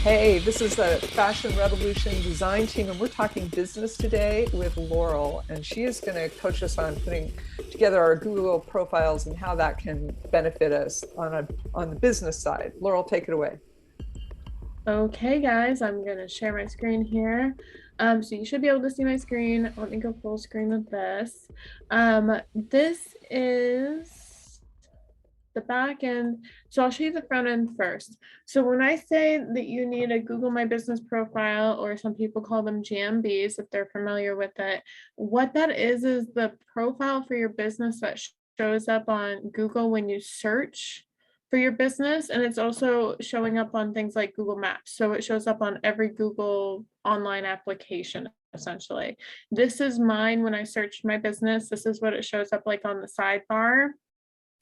Hey, this is the Fashion Revolution design team, and we're talking business today with Laurel, and she is going to coach us on putting together our Google profiles and how that can benefit us on the business side. Laurel, take it away. Okay, guys, I'm gonna share my screen here. So you should be able to see my screen. Let me go full screen with this. This is the back end. So I'll show you the front end first. So when I say that you need a Google My Business profile, or some people call them GMBs if they're familiar with it, what that is the profile for your business that shows up on Google when you search for your business, and it's also showing up on things like Google Maps. So it shows up on every Google online application, essentially. This is mine when I searched my business. This is what it shows up like on the sidebar.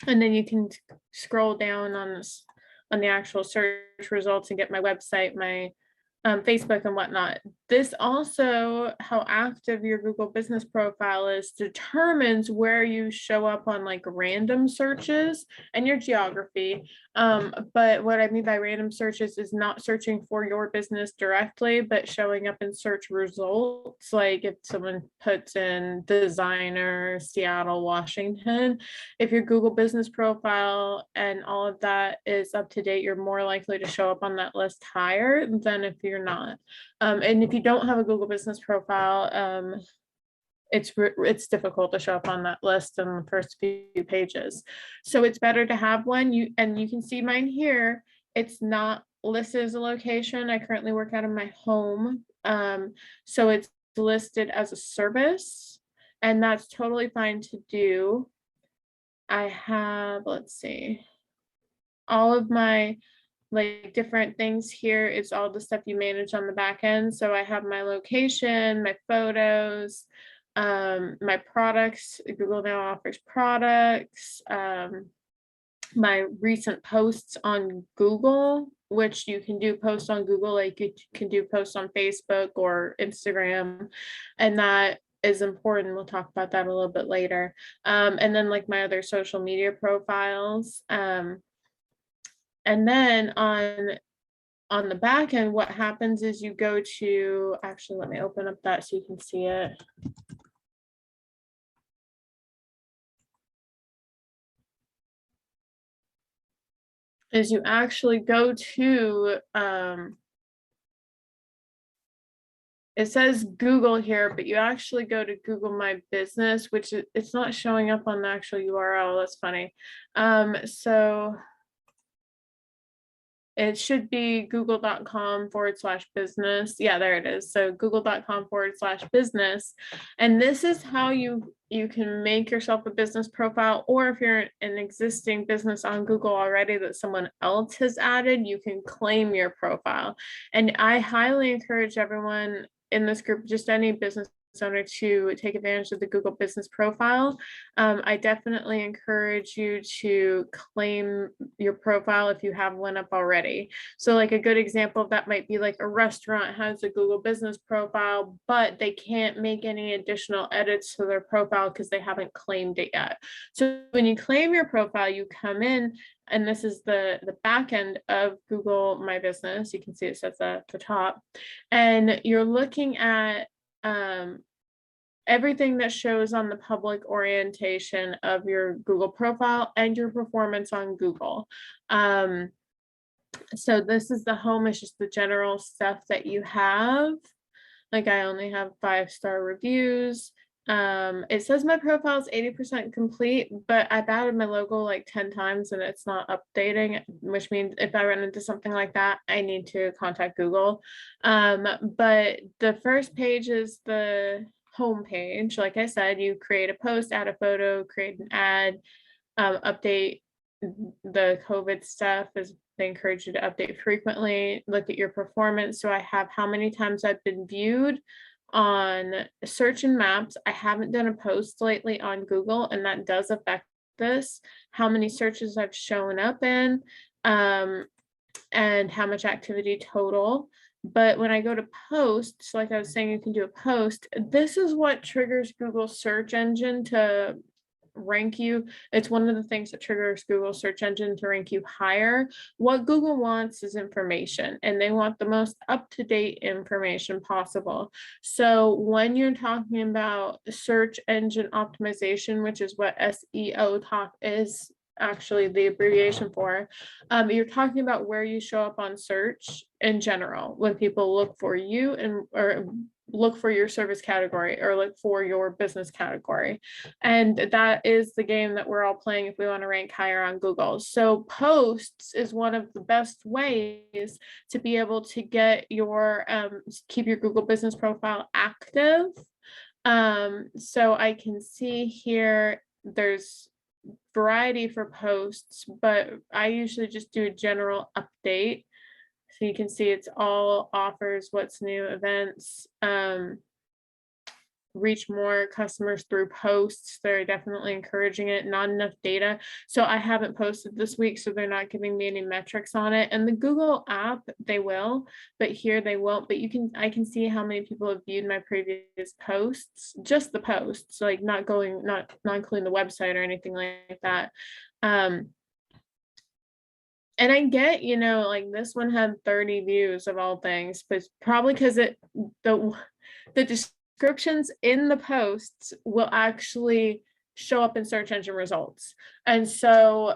And then you can scroll down on this on the actual search results and get my website, my Facebook and whatnot. This also, how active your Google business profile is, determines where you show up on like random searches and your geography. But what I mean by random searches is not searching for your business directly, but showing up in search results. Like if someone puts in designer, Seattle, Washington, if your Google business profile and all of that is up to date, you're more likely to show up on that list higher than if you're not. And if you don't have a Google business profile, it's difficult to show up on that list in the first few pages. So it's better to have one. You can see mine here. It's not listed as a location. I currently work out of my home. So it's listed as a service, and that's totally fine to do. I have, let's see, all of my like different things here. It's all the stuff you manage on the back end. So I have my location, my photos, my products. Google now offers products, my recent posts on Google, which you can do posts on Google, like you can do posts on Facebook or Instagram, and that is important. We'll talk about that a little bit later. And then like my other social media profiles. And then on the back end, what happens is you go to, actually, let me open up that so you can see it. Is you actually go to, it says Google here, but you actually go to Google My Business, which it's not showing up on the actual URL. That's funny. So it should be google.com/business. Yeah, there it is. So google.com/business. And this is how you can make yourself a business profile, or if you're an existing business on Google already that someone else has added, you can claim your profile. And I highly encourage everyone in this group, just any business owner, to take advantage of the Google business profile. I definitely encourage you to claim your profile if you have one up already. So like a good example of that might be like a restaurant has a Google business profile, but they can't make any additional edits to their profile because they haven't claimed it yet. So when you claim your profile, you come in, and this is the back end of Google My Business. You can see it says at the top, and you're looking at everything that shows on the public orientation of your Google profile and your performance on Google. So this is the home, it's just the general stuff that you have. Like I only have 5-star reviews. It says my profile is 80% complete, but I've added my logo like 10 times and it's not updating, which means if I run into something like that, I need to contact Google. But the first page is the home page. Like I said, you create a post, add a photo, create an ad, update the COVID stuff. Is they encourage you to update frequently, look at your performance. So I have how many times I've been viewed on search and maps. I haven't done a post lately on Google, and that does affect this, how many searches I've shown up in, and how much activity total. But when I go to posts, like I was saying, you can do a post. This is what triggers Google search engine to rank you. It's one of the things that triggers Google search engine to rank you higher. What Google wants is information, and they want the most up-to-date information possible. So when you're talking about search engine optimization, which is what SEO talk is actually the abbreviation for, you're talking about where you show up on search in general when people look for you and or look for your service category or look for your business category. And that is the game that we're all playing if we want to rank higher on Google. So posts is one of the best ways to be able to get your keep your Google business profile active. So I can see here there's variety for posts, but I usually just do a general update. So you can see it's all offers, what's new, events, reach more customers through posts. They're definitely encouraging it, not enough data. So I haven't posted this week, so they're not giving me any metrics on it. And the Google app, they will, but here they won't. But I can see how many people have viewed my previous posts, just the posts, like not including the website or anything like that. And I get, like this one had 30 views of all things, but probably because the descriptions in the posts will actually show up in search engine results. And so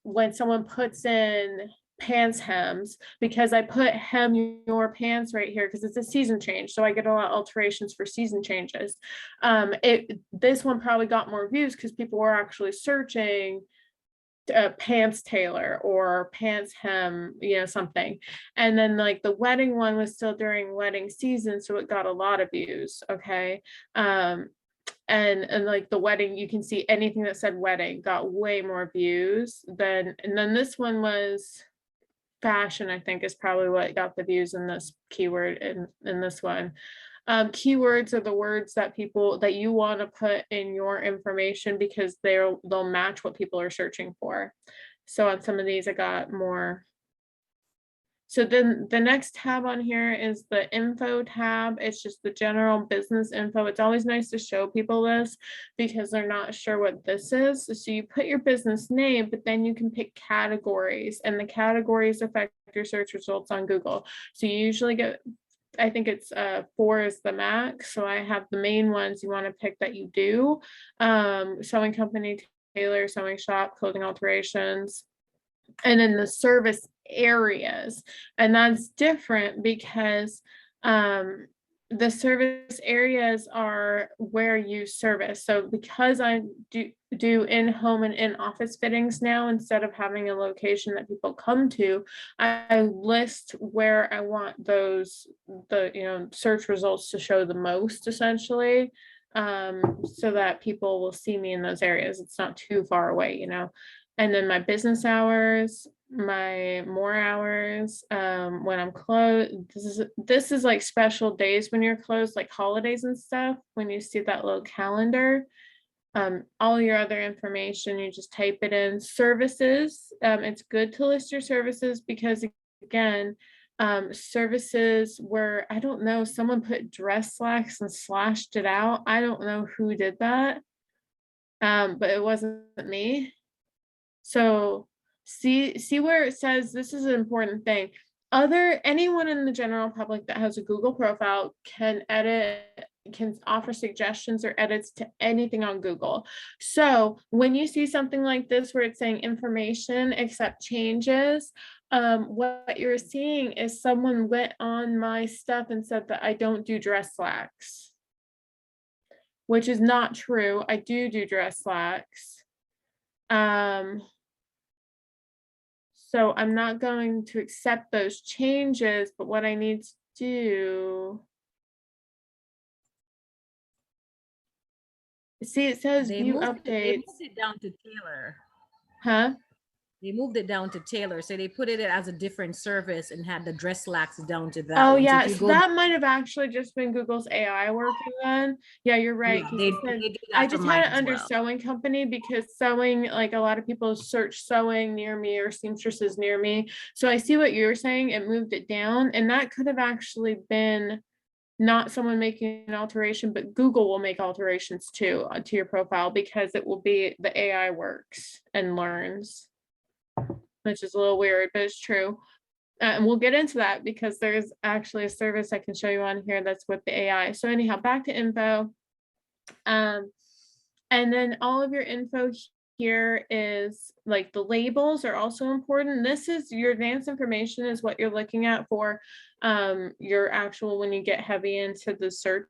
when someone puts in pants hems, because I put hem your pants right here because it's a season change, so I get a lot of alterations for season changes. This one probably got more views because people were actually searching pants tailor or pants hem, something. And then like the wedding one was still during wedding season, so it got a lot of views. Okay. And like the wedding, you can see anything that said wedding got way more views and then this one was fashion, I think, is probably what got the views in this keyword in this one. Keywords are the words that you want to put in your information because they'll match what people are searching for. So on some of these I got more. So then the next tab on here is the info tab. It's just the general business info. It's always nice to show people this because they're not sure what this is. So you put your business name, but then you can pick categories, and the categories affect your search results on Google. So you usually get, I think it's 4 is the max. So I have the main ones you want to pick that you do. Sewing company, tailor, sewing shop, clothing alterations, and then the service areas. And that's different because the service areas are where you service. So because I do in-home and in-office fittings now, instead of having a location that people come to, I list where I want the search results to show the most, essentially, so that people will see me in those areas. It's not too far away, And then my business hours, my more hours, when I'm closed. This is like special days when you're closed, like holidays and stuff. When you see that little calendar, all your other information, you just type it in. Services, it's good to list your services because, again, services where, I don't know, someone put dress slacks and slashed it out. I don't know who did that, but it wasn't me. So see where it says, this is an important thing. Anyone in the general public that has a Google profile can offer suggestions or edits to anything on Google. So when you see something like this where it's saying information accept changes, what you're seeing is someone went on my stuff and said that I don't do dress slacks, which is not true. I do dress slacks. So I'm not going to accept those changes, but what I need to do, see, it says view updates. They moved it down to tailor. Huh? They moved it down to tailor, so they put it as a different service and had the dress slacks down to that. Oh yeah, so that might have actually just been Google's AI working then. Yeah, you're right. Yeah, I just had it under sewing company because sewing, like a lot of people search sewing near me or seamstresses near me. So I see what you're saying. It moved it down, and that could have actually been not someone making an alteration, but Google will make alterations too to your profile, because it will be the AI works and learns, which is a little weird, but it's true. And we'll get into that because there's actually a service I can show you on here that's with the AI. So anyhow, back to info. And then all of your info here is like the labels are also important. This is your advanced information is what you're looking at for your actual, when you get heavy into the search,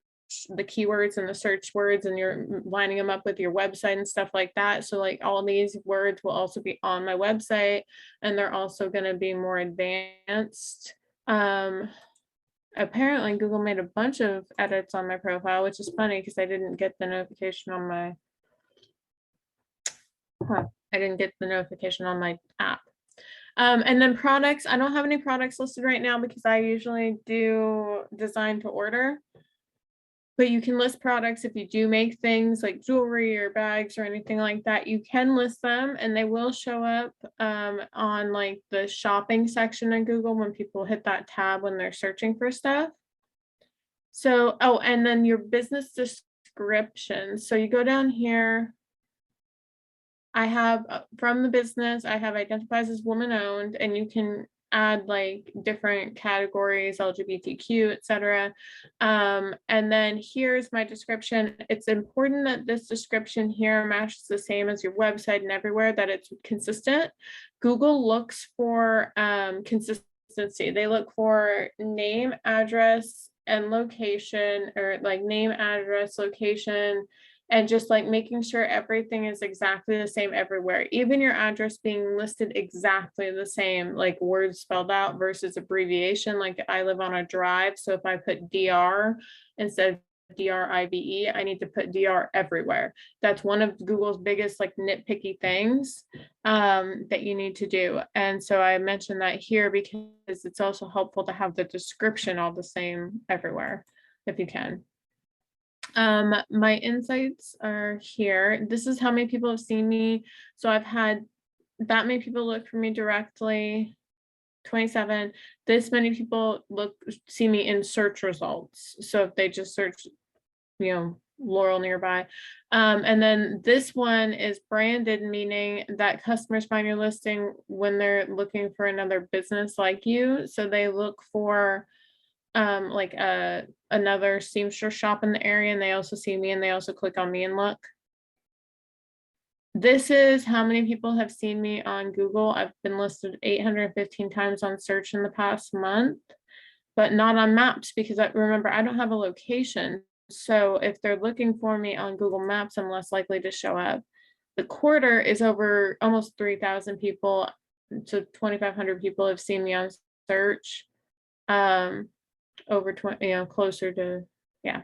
the keywords and the search words, and you're lining them up with your website and stuff like that. So like all these words will also be on my website, and they're also going to be more advanced. Apparently Google made a bunch of edits on my profile, which is funny because I didn't get the notification on my I didn't get the notification on my app. And then products, I don't have any products listed right now because I usually do design to order. But you can list products if you do make things like jewelry or bags or anything like that. You can list them and they will show up on like the shopping section in Google when people hit that tab when they're searching for stuff. So, oh, and then your business description. So you go down here. I have from the business, I have identifies as woman owned, and you can add like different categories, LGBTQ, etc. And then here's my description. It's important that this description here matches the same as your website and everywhere, that it's consistent. Google looks for consistency. They look for name, address, and location, or like name, address, location, and just like making sure everything is exactly the same everywhere, even your address being listed exactly the same, like words spelled out versus abbreviation. Like I live on a drive, so if I put DR instead of DRIVE, I need to put DR everywhere. That's one of Google's biggest like nitpicky things that you need to do. And so I mentioned that here because it's also helpful to have the description all the same everywhere if you can. My insights are here. This is how many people have seen me. So I've had that many people look for me directly, 27. This many people see me in search results. So if they just search, Laurel nearby. And then this one is branded, meaning that customers find your listing when they're looking for another business like you. So they look for like another seamstress shop in the area, and they also see me and they also click on me and look. This is how many people have seen me on Google. I've been listed 815 times on search in the past month, but not on maps because remember, I don't have a location. So if they're looking for me on Google Maps, I'm less likely to show up. The quarter is over almost 3,000 people. So 2,500 people have seen me on search. Over 20, closer to, yeah.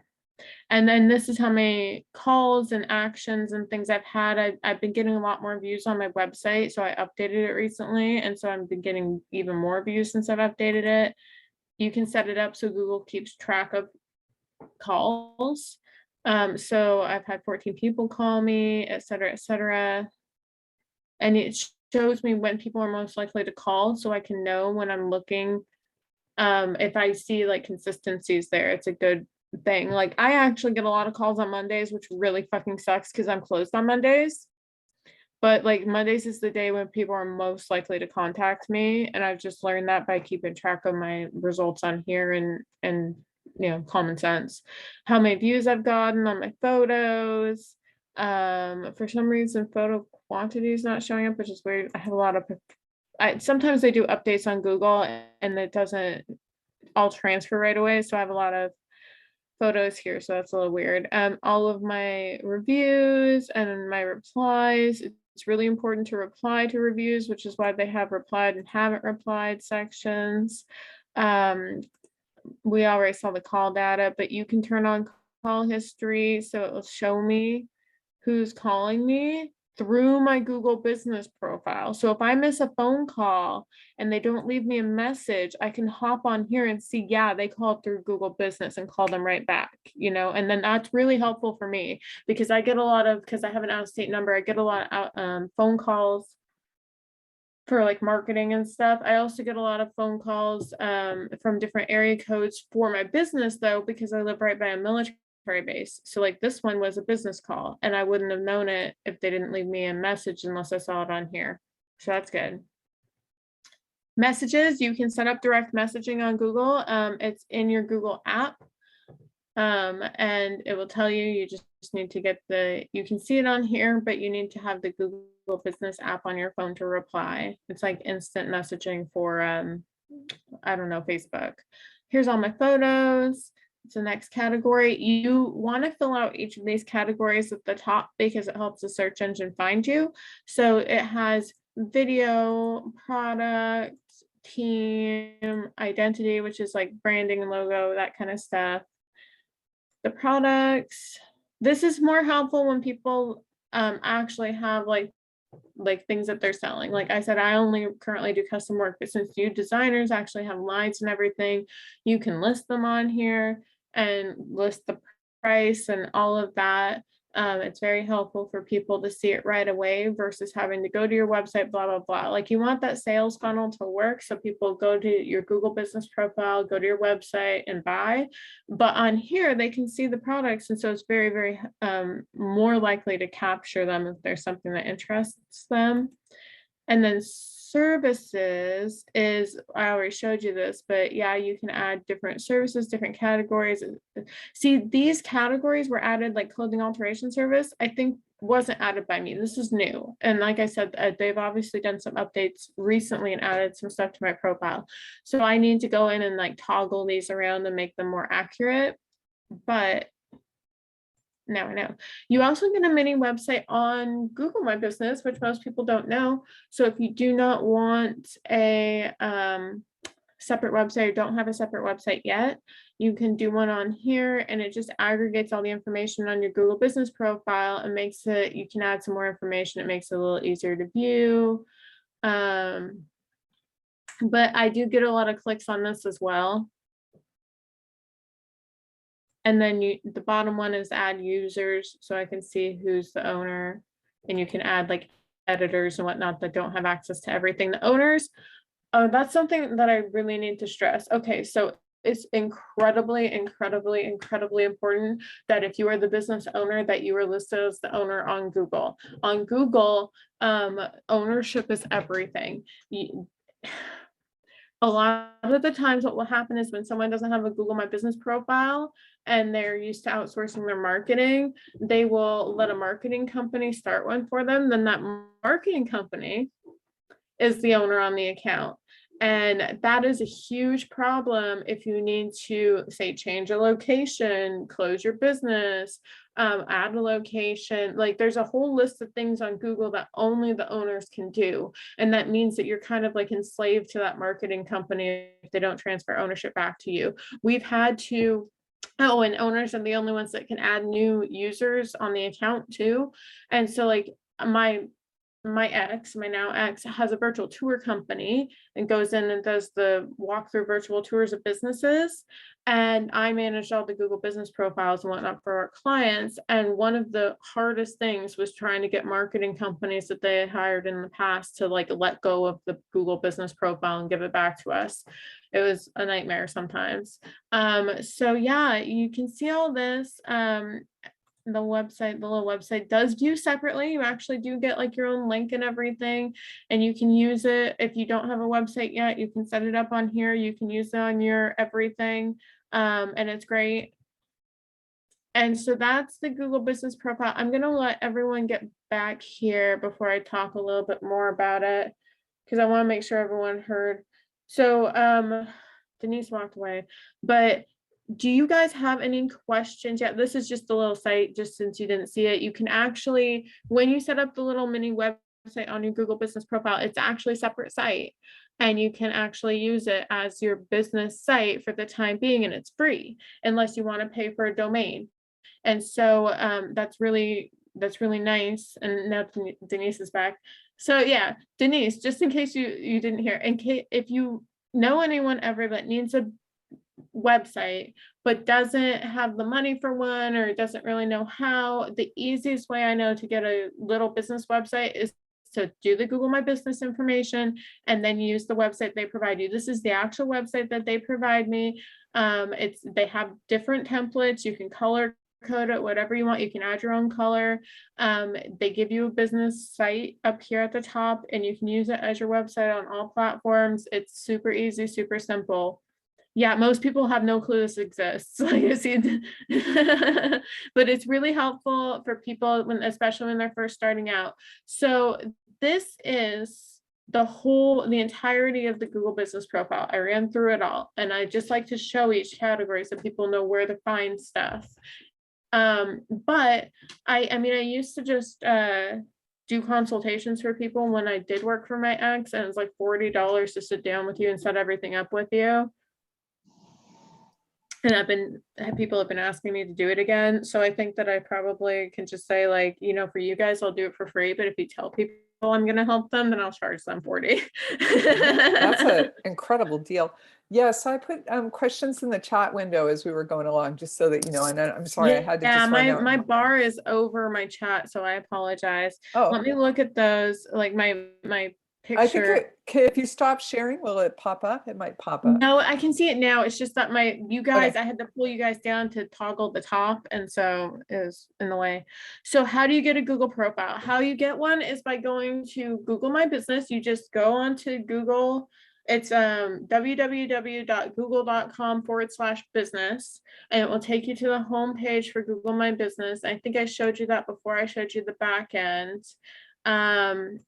And then this is how many calls and actions and things I've had. I've been getting a lot more views on my website, so I updated it recently, and so I've been getting even more views since I've updated it. You can set it up so Google keeps track of calls. So I've had 14 people call me, etc., etc. And it shows me when people are most likely to call, so I can know when I'm looking. If I see like consistencies there, it's a good thing. Like I actually get a lot of calls on Mondays, which really fucking sucks because I'm closed on Mondays. But like Mondays is the day when people are most likely to contact me, and I've just learned that by keeping track of my results on here and common sense. How many views I've gotten on my photos. For some reason, photo quantity is not showing up, which is weird. I have a lot of sometimes they do updates on Google and it doesn't all transfer right away. So I have a lot of photos here. So that's a little weird. All of my reviews and my replies. It's really important to reply to reviews, which is why they have replied and haven't replied sections. We already saw the call data, but you can turn on call history. So it will show me who's calling me through my Google business profile. So if I miss a phone call and they don't leave me a message, I can hop on here and see, yeah, they called through Google business, and call them right back, and then that's really helpful for me because I get a lot of, because I have an out-of-state number, I get a lot of phone calls for like marketing and stuff. I also get a lot of phone calls from different area codes for my business though, because I live right by a military base. So like this one was a business call and I wouldn't have known it if they didn't leave me a message unless I saw it on here. So that's good. Messages, you can set up direct messaging on Google. It's in your Google app. And it will tell you, you just need to get you can see it on here, but you need to have the Google Business app on your phone to reply. It's like instant messaging for, I don't know, Facebook. Here's all my photos. It's the next category. You want to fill out each of these categories at the top because it helps the search engine find you. So it has video, product, team, identity, which is like branding and logo, that kind of stuff. The products, this is more helpful when people actually have like things that they're selling. Like I said, I only currently do custom work, but since you designers actually have lines and everything, you can list them on here and list the price and all of that. It's very helpful for people to see it right away versus having to go to your website, blah, blah, blah. Like you want that sales funnel to work. So people go to your Google business profile, go to your website and buy, but on here they can see the products. And so it's very, very more likely to capture them if there's something that interests them. And then services is, I already showed you this, but yeah, you can add different services, different categories. See, these categories were added, like clothing alteration service, I think wasn't added by me. This is new. And like I said, they've obviously done some updates recently and added some stuff to my profile. So I need to go in and like toggle these around and make them more accurate. But now I know. You also get a mini website on Google My Business, which most people don't know. So if you do not want a separate website or don't have a separate website yet, you can do one on here and it just aggregates all the information on your Google business profile and makes it, you can add some more information. It makes it a little easier to view. But I do get a lot of clicks on this as well. And then the bottom one is add users. So I can see who's the owner and you can add like editors and whatnot that don't have access to everything. The owners, that's something that I really need to stress. Okay, so it's incredibly, incredibly, incredibly important that if you are the business owner, that you are listed as the owner on Google. On Google, ownership is everything. A lot of the times what will happen is when someone doesn't have a Google My Business profile and they're used to outsourcing their marketing, they will let a marketing company start one for them. Then that marketing company is the owner on the account. And that is a huge problem if you need to, say, change a location, close your business, add a location. Like there's a whole list of things on Google that only the owners can do. And that means that you're kind of like enslaved to that marketing company if they don't transfer ownership back to you. We've had to, oh, and owners are the only ones that can add new users on the account too. And so like my now ex has a virtual tour company and goes in and does the walkthrough virtual tours of businesses. And I managed all the Google business profiles and whatnot for our clients. And one of the hardest things was trying to get marketing companies that they had hired in the past to like let go of the Google business profile and give it back to us. It was a nightmare sometimes. So yeah, you can see all this. The little website does view separately. You actually do get like your own link and everything, and you can use it if you don't have a website yet. You can set it up on here. You can use it on your everything, and it's great. And so that's the Google business profile. I'm gonna let everyone get back here before I talk a little bit more about it because I want to make sure everyone heard. So Denise walked away, but do you guys have any questions yet? This is just a little site, just since you didn't see it. You can actually, when you set up the little mini website on your Google business profile, it's actually a separate site and you can actually use it as your business site for the time being, and it's free unless you want to pay for a domain. And so that's really nice. And now Denise is back. So yeah, Denise, just in case you didn't hear, if you know anyone ever that needs a website but doesn't have the money for one or doesn't really know how, the easiest way I know to get a little business website is So do the Google My Business information and then use the website they provide you. This is the actual website that they provide me. They have different templates. You can color code it whatever you want. You can add your own color. They give you a business site up here at the top, and you can use it as your website on all platforms. It's super easy, super simple. Yeah, most people have no clue this exists. Like you see, but it's really helpful for people when, especially when they're first starting out. So this is the entirety of the Google Business Profile. I ran through it all, and I just like to show each category so people know where to find stuff. But I mean, I used to just do consultations for people when I did work for my ex, and it was like $40 to sit down with you and set everything up with you. And people have been asking me to do it again. So I think that I probably can just say, like, you know, for you guys, I'll do it for free. But if you tell people I'm going to help them, then I'll charge them 40. That's an incredible deal. Yes, I put questions in the chat window as we were going along, just so that you know. And I'm sorry, I had to just run out. My bar is over my chat, so I apologize. Oh, let me look at those. Like my picture. I think if you stop sharing, will it pop up? It might pop up. No, I can see it now. It's just that you guys, okay. I had to pull you guys down to toggle the top, and so it was in the way. So how do you get a Google profile? How you get one is by going to Google My Business. You just go onto Google. It's www.google.com/business, and it will take you to the home page for Google My Business. I think I showed you that before. I showed you the back end.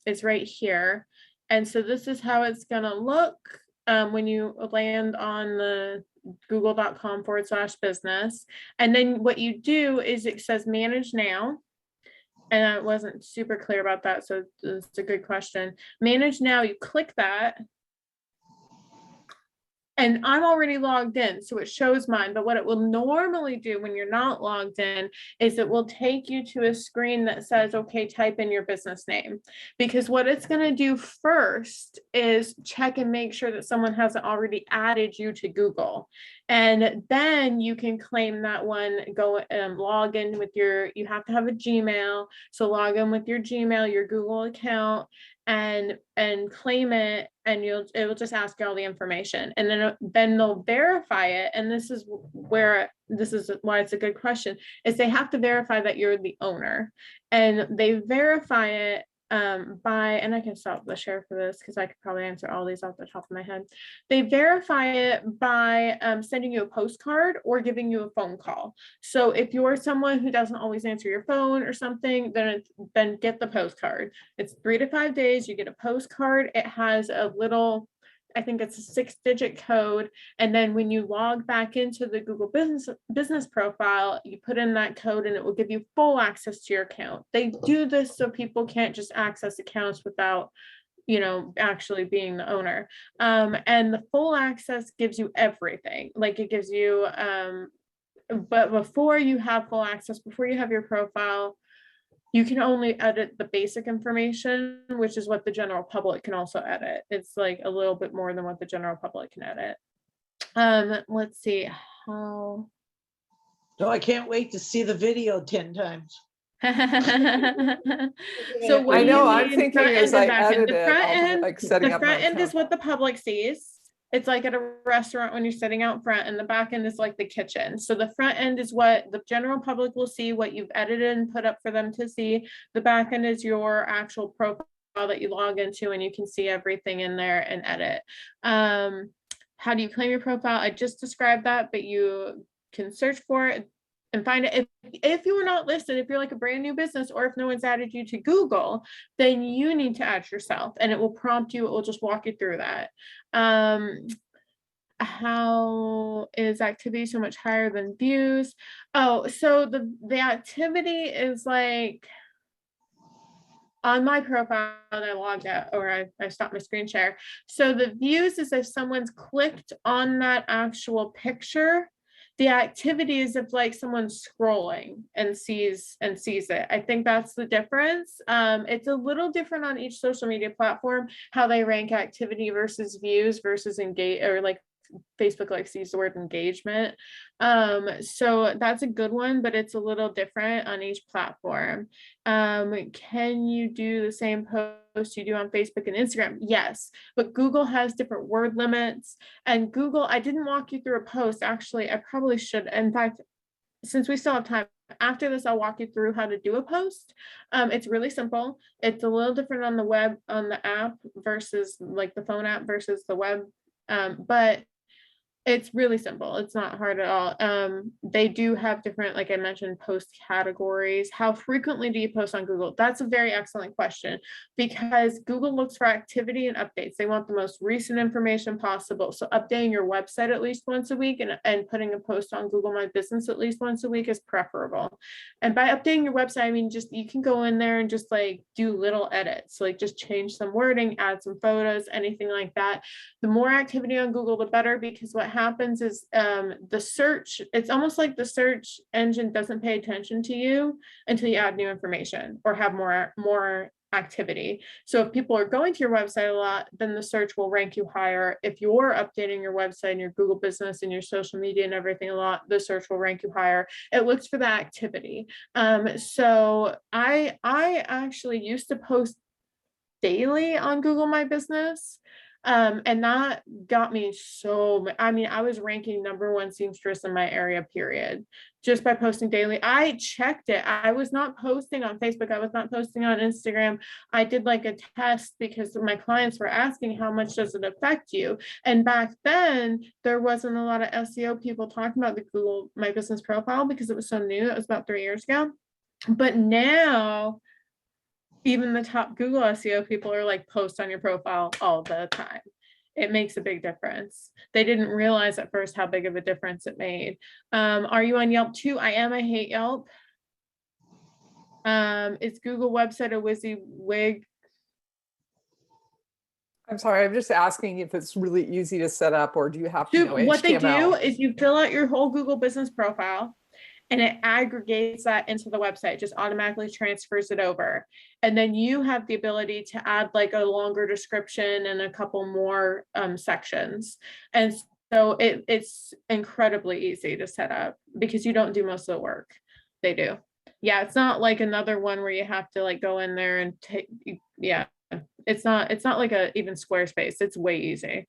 It's right here. And so this is how it's going to look when you land on the google.com/business. And then what you do is it says manage now. And I wasn't super clear about that, so it's a good question. Manage now, you click that. And I'm already logged in, so it shows mine. But what it will normally do when you're not logged in is it will take you to a screen that says, okay, type in your business name. Because what it's going to do first is check and make sure that someone hasn't already added you to Google. And then you can claim that one, go log in with you have to have a Gmail. So log in with your Gmail, your Google account, and claim it, and it will just ask you all the information, and then they'll verify it. And this is why it's a good question, is they have to verify that you're the owner, and they verify it by, and I can stop the share for this because I could probably answer all these off the top of my head. They verify it by sending you a postcard or giving you a phone call. So if you're someone who doesn't always answer your phone or something, then get the postcard. It's 3 to 5 days. You get a postcard. It has a little, I think it's a 6-digit code. And then when you log back into the Google business profile, you put in that code and it will give you full access to your account. They do this so people can't just access accounts without, actually being the owner. And the full access gives you everything. Like it gives you, but before you have full access, before you have your profile, you can only edit the basic information, which is what the general public can also edit. It's like a little bit more than what the general public can edit. Let's see how. So I can't wait to see the video 10 times. So what I know, I'm thinking as I edit it, I'll like setting up my front end account. is what the public sees. It's like at a restaurant when you're sitting out front, and the back end is like the kitchen. So the front end is what the general public will see, what you've edited and put up for them to see. The back end is your actual profile that you log into, and you can see everything in there and edit. How do you claim your profile? I just described that, but you can search for it and find it. If you were not listed, if you're like a brand new business, or if no one's added you to Google, then you need to add yourself, and it will prompt you. It will just walk you through that. How is activity so much higher than views? Oh, so the activity is like on my profile that I logged out, or I stopped my screen share. So the views is if someone's clicked on that actual picture. The activity is if like someone's scrolling and sees it. I think that's the difference. It's a little different on each social media platform, how they rank activity versus views versus engage, or like Facebook likes to use the word engagement. So that's a good one, but it's a little different on each platform. Can you do the same post you do on Facebook and Instagram? Yes, but Google has different word limits. And Google, I didn't walk you through a post. Actually, I probably should. In fact, since we still have time, after this, I'll walk you through how to do a post. It's really simple. It's a little different on the web, on the app versus like the phone app versus the web. But it's really simple. It's not hard at all. They do have different, like I mentioned, post categories. How frequently do you post on Google? That's a very excellent question, because Google looks for activity and updates. They want the most recent information possible. So updating your website at least once a week and putting a post on Google My Business at least once a week is preferable. And by updating your website, I mean, just you can go in there and just like do little edits, like just change some wording, add some photos, anything like that. The more activity on Google, the better, because what happens is the search, it's almost like the search engine doesn't pay attention to you until you add new information or have more activity. So if people are going to your website a lot, then the search will rank you higher. If you're updating your website and your Google business and your social media and everything a lot, the search will rank you higher. It looks for that activity. So I actually used to post daily on Google My Business. And that got me I mean, I was ranking #1 seamstress in my area, period, just by posting daily. I checked it. I was not posting on Facebook. I was not posting on Instagram. I did like a test because my clients were asking, how much does it affect you? And back then there wasn't a lot of SEO people talking about the Google My Business profile because it was so new. It was about 3 years ago. But now even the top Google SEO people are like, post on your profile all the time. It makes a big difference. They didn't realize at first how big of a difference it made. Are you on Yelp too? I am. I hate Yelp. Is Google website a WYSIWYG? I'm sorry, I'm just asking if it's really easy to set up, or do you have to know What they do HTML? is you fill out your whole Google business profile, and it aggregates that into the website, just automatically transfers it over. And then you have the ability to add like a longer description and a couple more sections. And so it's incredibly easy to set up because you don't do most of the work. They do. Yeah, it's not like another one where you have to like go in there and take, yeah, it's not like even Squarespace. It's way easy.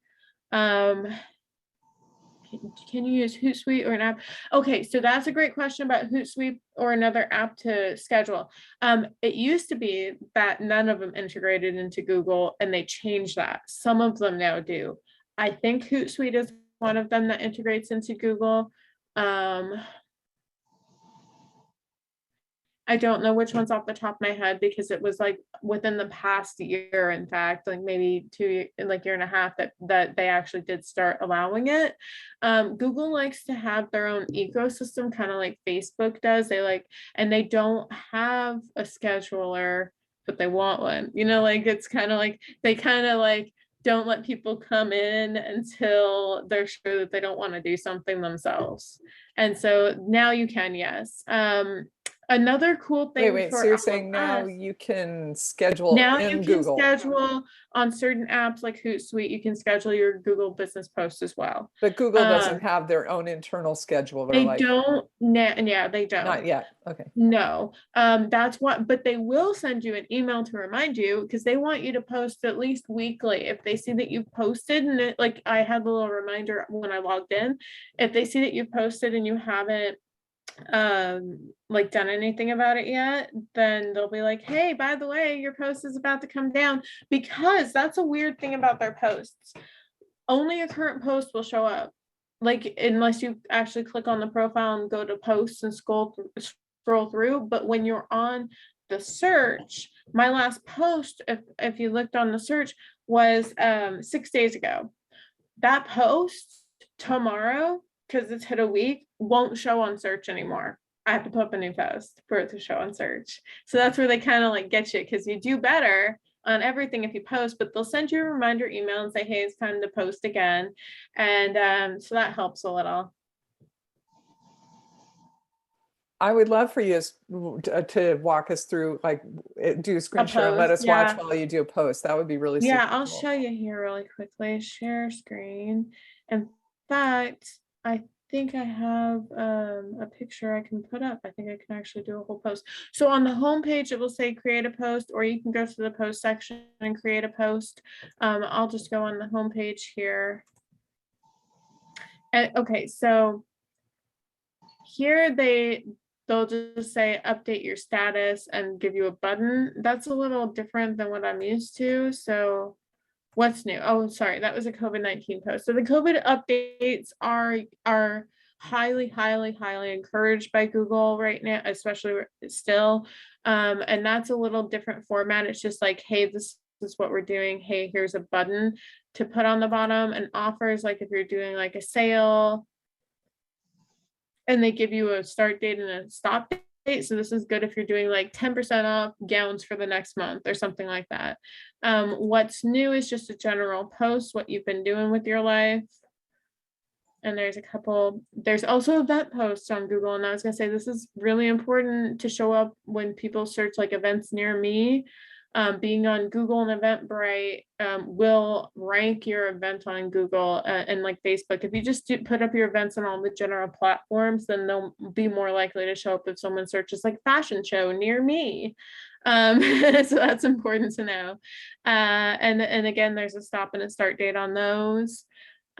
Can you use Hootsuite or an app? Okay, so that's a great question about Hootsuite or another app to schedule. It used to be that none of them integrated into Google, and they changed that. Some of them now do. I think Hootsuite is one of them that integrates into Google. I don't know which one's off the top of my head because it was like within the past year, in fact, like maybe year and a half that they actually did start allowing it. Google likes to have their own ecosystem, kind of like Facebook does. And they don't have a scheduler, but they want one, like it's kind of like, they kind of like don't let people come in until they're sure that they don't want to do something themselves. And so now you can, yes. Another cool thing. Wait, so you're saying now you can schedule now in you can Google. schedule on certain apps like Hootsuite, you can schedule your Google business posts as well. But Google doesn't have their own internal scheduler. They don't. Yeah, they don't. Not yet. Okay. No, that's what, but they will send you an email to remind you because they want you to post at least weekly. If they see that you've posted, and it, like I had the little reminder when I logged in, if they see that you've posted and you haven't like done anything about it yet, then they'll be like, hey, by the way, your post is about to come down, because that's a weird thing about their posts. Only a current post will show up, like unless you actually click on the profile and go to posts and scroll through. But when you're on the search, my last post, if you looked on the search, was 6 days ago. That post tomorrow, because it's hit a week, won't show on search anymore. I have to put up a new post for it to show on search. So that's where they kind of like get you, because you do better on everything if you post, but they'll send you a reminder email and say, hey, it's time to post again. And so that helps a little. I would love for you to walk us through, like do a screen share and let us watch while you do a post. That would be really super cool. I'll show you here really quickly. Share screen. In fact, I think I have a picture I can put up. I think I can actually do a whole post. So on the home page, it will say create a post, or you can go to the post section and create a post. I'll just go on the home page here. And okay, so here they'll just say update your status and give you a button. That's a little different than what I'm used to. So what's new? Oh, sorry, that was a COVID-19 post. So the COVID updates are highly, highly, highly encouraged by Google right now, especially still. And that's a little different format. It's just like, hey, this is what we're doing. Hey, here's a button to put on the bottom, and offers, like if you're doing like a sale and they give you a start date and a stop date. So this is good if you're doing like 10% off gowns for the next month or something like that. What's new is just a general post, what you've been doing with your life. And there's also event posts on Google. And I was gonna say, this is really important to show up when people search like events near me. Being on Google and Eventbrite will rank your event on Google and like Facebook. If you just put up your events on all the general platforms, then they'll be more likely to show up if someone searches like fashion show near me. So that's important to know. And again, there's a stop and a start date on those.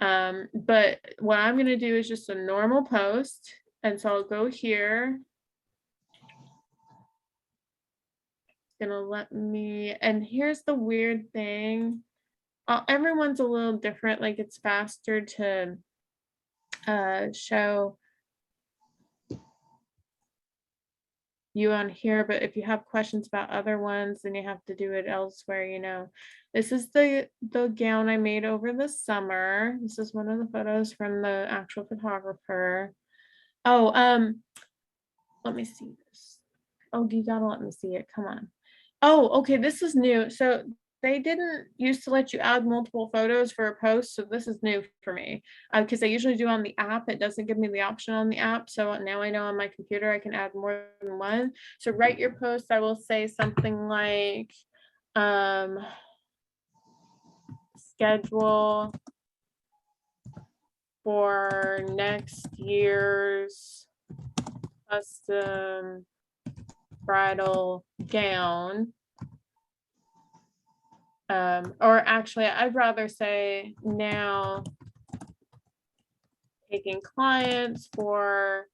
But what I'm going to do is just a normal post. And so I'll go here. Gonna let me, and here's the weird thing. Everyone's a little different, like it's faster to show you on here, but if you have questions about other ones, then you have to do it elsewhere, you know. This is the gown I made over the summer. This is one of the photos from the actual photographer. Oh, let me see this. Oh, you gotta let me see it, come on. Oh, okay, this is new. So they didn't used to let you add multiple photos for a post, so this is new for me. Because I usually do on the app, it doesn't give me the option on the app. So now I know on my computer I can add more than one. So write your post, I will say something like schedule for next year's custom bridal gown. Or actually, I'd rather say now taking clients for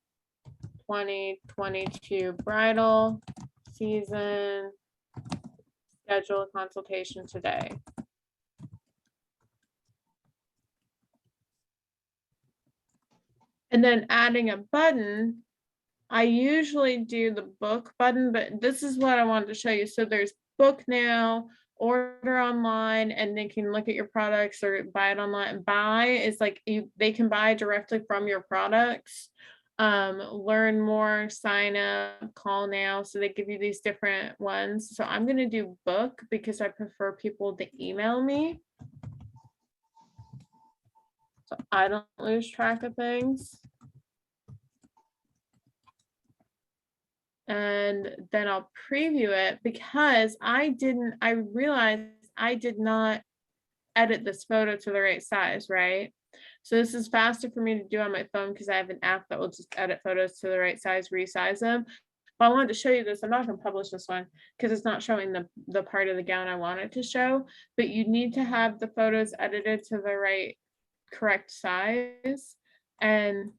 2022 bridal season, schedule a consultation today. And then adding a button, I usually do the book button, but this is what I wanted to show you. So there's book now, order online, and they can look at your products or buy it online. Buy is like they can buy directly from your products. Learn more, sign up, call now. So they give you these different ones. So I'm going to do book because I prefer people to email me, so I don't lose track of things. And then I'll preview it because I realized I did not edit this photo to the right size, right? So this is faster for me to do on my phone because I have an app that will just edit photos to the right size, resize them. But I wanted to show you this. I'm not going to publish this one because it's not showing the part of the gown I want it to show, but you need to have the photos edited to the right correct size. And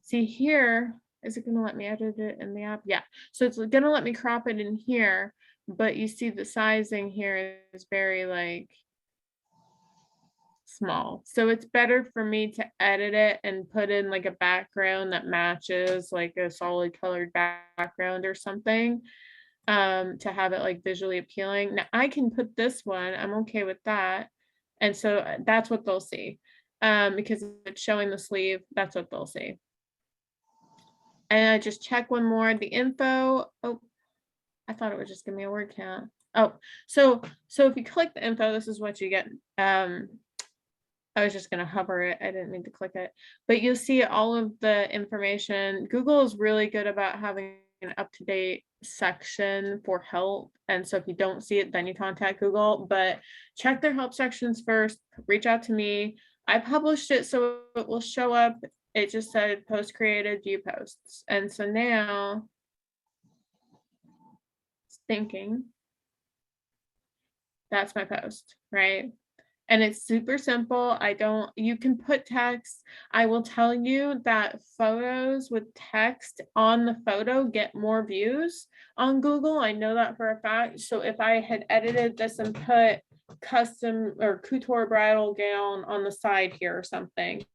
see here, is it going to let me edit it in the app? Yeah. So it's going to let me crop it in here, but you see the sizing here is very like small. So it's better for me to edit it and put in like a background that matches like a solid colored background or something, to have it like visually appealing. Now I can put this one, I'm okay with that. And so that's what they'll see, because it's showing the sleeve, that's what they'll see. And I just check one more, the info. Oh, I thought it would just give me a word count. Oh, so if you click the info, this is what you get. I was just going to hover it. I didn't mean to click it, but you'll see all of the information. Google is really good about having an up-to-date section for help. And so if you don't see it, then you contact Google, but check their help sections first, reach out to me. I published it so it will show up. It just said post created, view posts. And so now it's thinking that's my post, right? And it's super simple. You can put text. I will tell you that photos with text on the photo get more views on Google. I know that for a fact. So if I had edited this and put custom or couture bridal gown on the side here or something,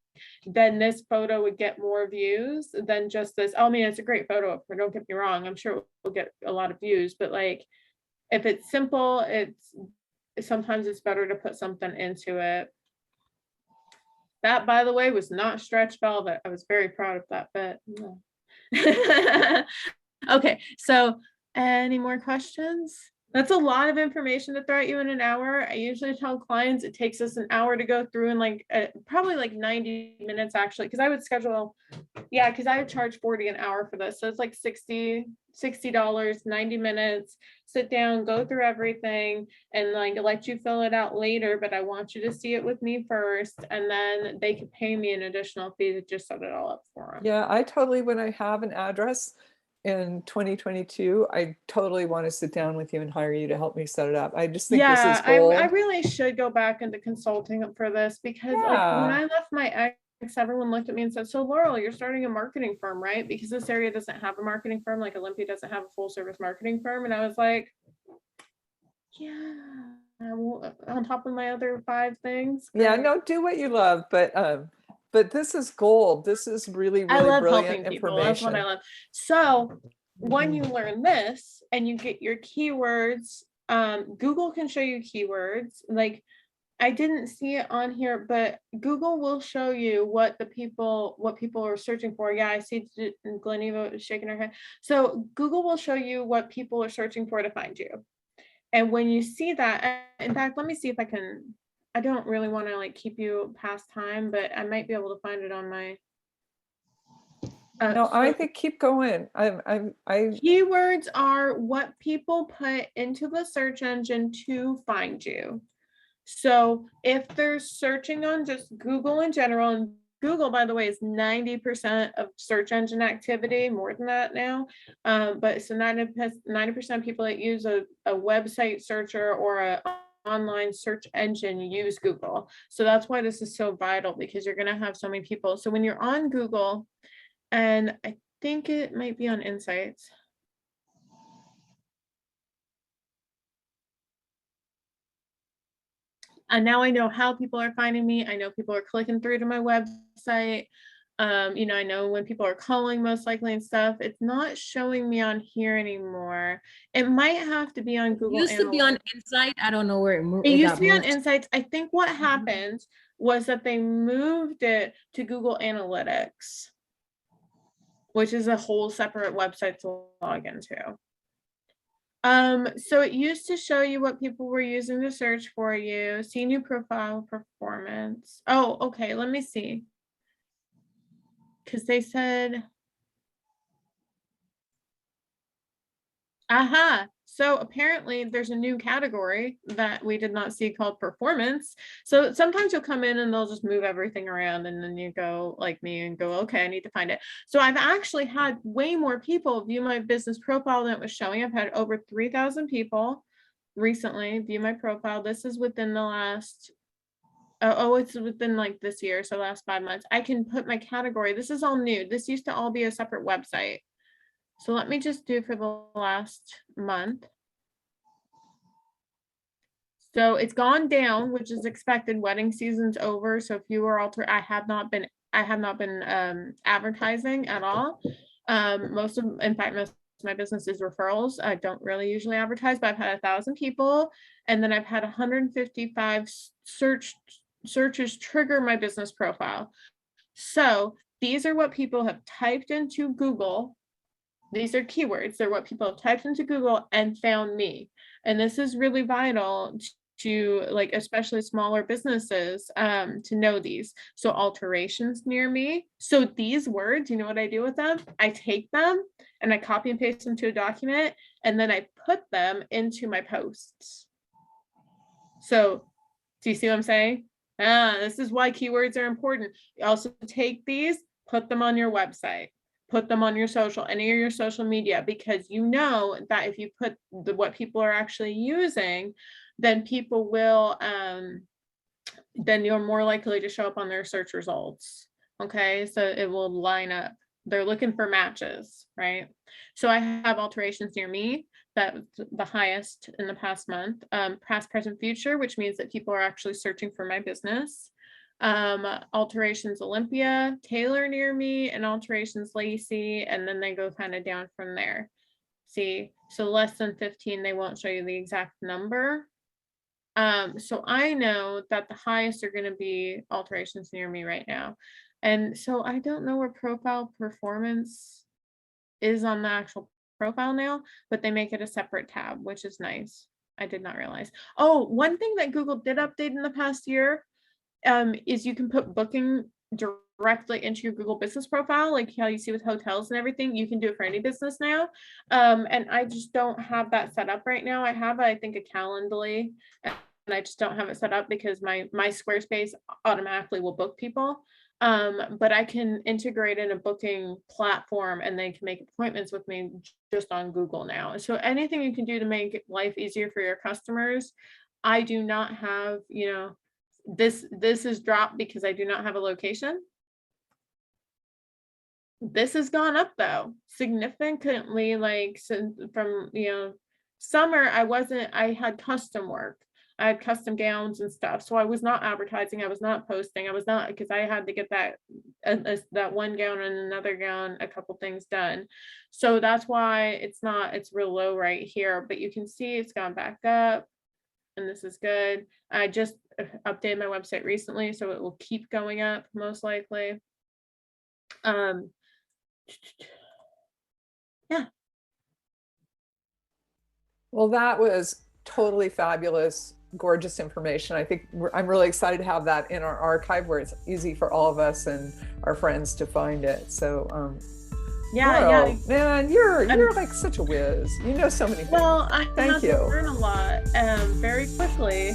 then this photo would get more views than just this. I mean, it's a great photo, don't get me wrong. I'm sure it will get a lot of views, but like if it's simple, sometimes it's better to put something into it. That, by the way, was not stretch velvet. I was very proud of that bit. Okay, so any more questions? That's a lot of information to throw at you in an hour. I usually tell clients it takes us an hour to go through in like probably like 90 minutes actually, because I would schedule, because I would charge 40 an hour for this. So it's like $60, 90 minutes, sit down, go through everything and like let you fill it out later, but I want you to see it with me first, and then they could pay me an additional fee to just set it all up for them. Yeah, I totally, when I have an address in 2022, I totally want to sit down with you and hire you to help me set it up. I just think this is gold. I really should go back into consulting for this, because like when I left my ex, everyone looked at me and said, so Laurel, you're starting a marketing firm, right? Because this area doesn't have a marketing firm, like Olympia doesn't have a full service marketing firm. And I was like, yeah, on top of my other 5 things. Yeah, no, do what you love, but this is gold. This is really, I really love brilliant helping people. information. That's what I love. So when you learn this and you get your keywords, Google can show you keywords. Like I didn't see it on here, but Google will show you what people are searching for. Yeah, I see Gleneva shaking her head. So Google will show you what people are searching for to find you. And when you see that, in fact, let me see if I don't really want to like keep you past time, but I might be able to find it on my. No, I think keep going. Keywords are what people put into the search engine to find you. So if they're searching on just Google in general, and Google, by the way, is 90% of search engine activity, more than that now. But so 90% of people that use a website searcher or a online search engine use Google. So that's why this is so vital, because you're going to have so many people. So when you're on Google, and I think it might be on Insights. And now I know how people are finding me. I know people are clicking through to my website. I know when people are calling most likely and stuff. It's not showing me on here anymore. It might have to be on Google. It used to be on Insight. I don't know where it moved. It used to be on Insights. I think what happened was that they moved it to Google Analytics, which is a whole separate website to log into. So it used to show you what people were using to search for you, see new profile performance. Oh, okay, let me see. Because they said, aha, so apparently there's a new category that we did not see called performance. So sometimes you'll come in and they'll just move everything around, and then you go like me and go, okay, I need to find it. So I've actually had way more people view my business profile than it was showing. I've had over 3,000 people recently view my profile. This is within the last, it's within like this year, so last 5 months. I can put my category. This is all new. This used to all be a separate website. So let me just do for the last month. So it's gone down, which is expected. Wedding season's over. So if you are I have not been advertising at all. In fact, most of my business is referrals. I don't really usually advertise, but I've had 1,000 people, and then I've had 155 searches trigger my business profile. So these are what people have typed into Google. These are keywords. They're what people have typed into Google and found me. And this is really vital to, like, especially smaller businesses, to know these. So alterations near me. So these words, you know what I do with them? I take them and I copy and paste them to a document, and then I put them into my posts. So do you see what I'm saying? This is why keywords are important. You also take these, put them on your website, put them on your social, any of your social media, because you know that if you put what people are actually using, then people will, then you're more likely to show up on their search results. Okay, so it will line up. They're looking for matches, right? So I have alterations near me, that the highest in the past month, past, present, future, which means that people are actually searching for my business. Alterations Olympia, Taylor near me, and alterations Lacey, and then they go kind of down from there. See, so less than 15, they won't show you the exact number. So I know that the highest are going to be alterations near me right now. And so I don't know where profile performance is on the actual profile now, but they make it a separate tab, which is nice. I did not realize. Oh, one thing that Google did update in the past year is you can put booking directly into your Google business profile, like how you see with hotels and everything. You can do it for any business now. And I just don't have that set up right now. I have, I think, a Calendly, and I just don't have it set up because my Squarespace automatically will book people. But I can integrate in a booking platform and they can make appointments with me just on Google now. So anything you can do to make life easier for your customers. I do not have, you know, this is dropped because I do not have a location. This has gone up though, significantly, like from, you know, summer, I had custom work. I had custom gowns and stuff. So I was not advertising. I was not posting. I was not, because I had to get that one gown and another gown, a couple things done. So that's why it's real low right here, but you can see it's gone back up and this is good. I just updated my website recently, so it will keep going up most likely. Yeah. Well, that was totally fabulous, gorgeous information. I think I'm really excited to have that in our archive where it's easy for all of us and our friends to find it. So Laurel, man, you're like such a whiz. You know so many things. Well, I thank you. Learn a lot very quickly.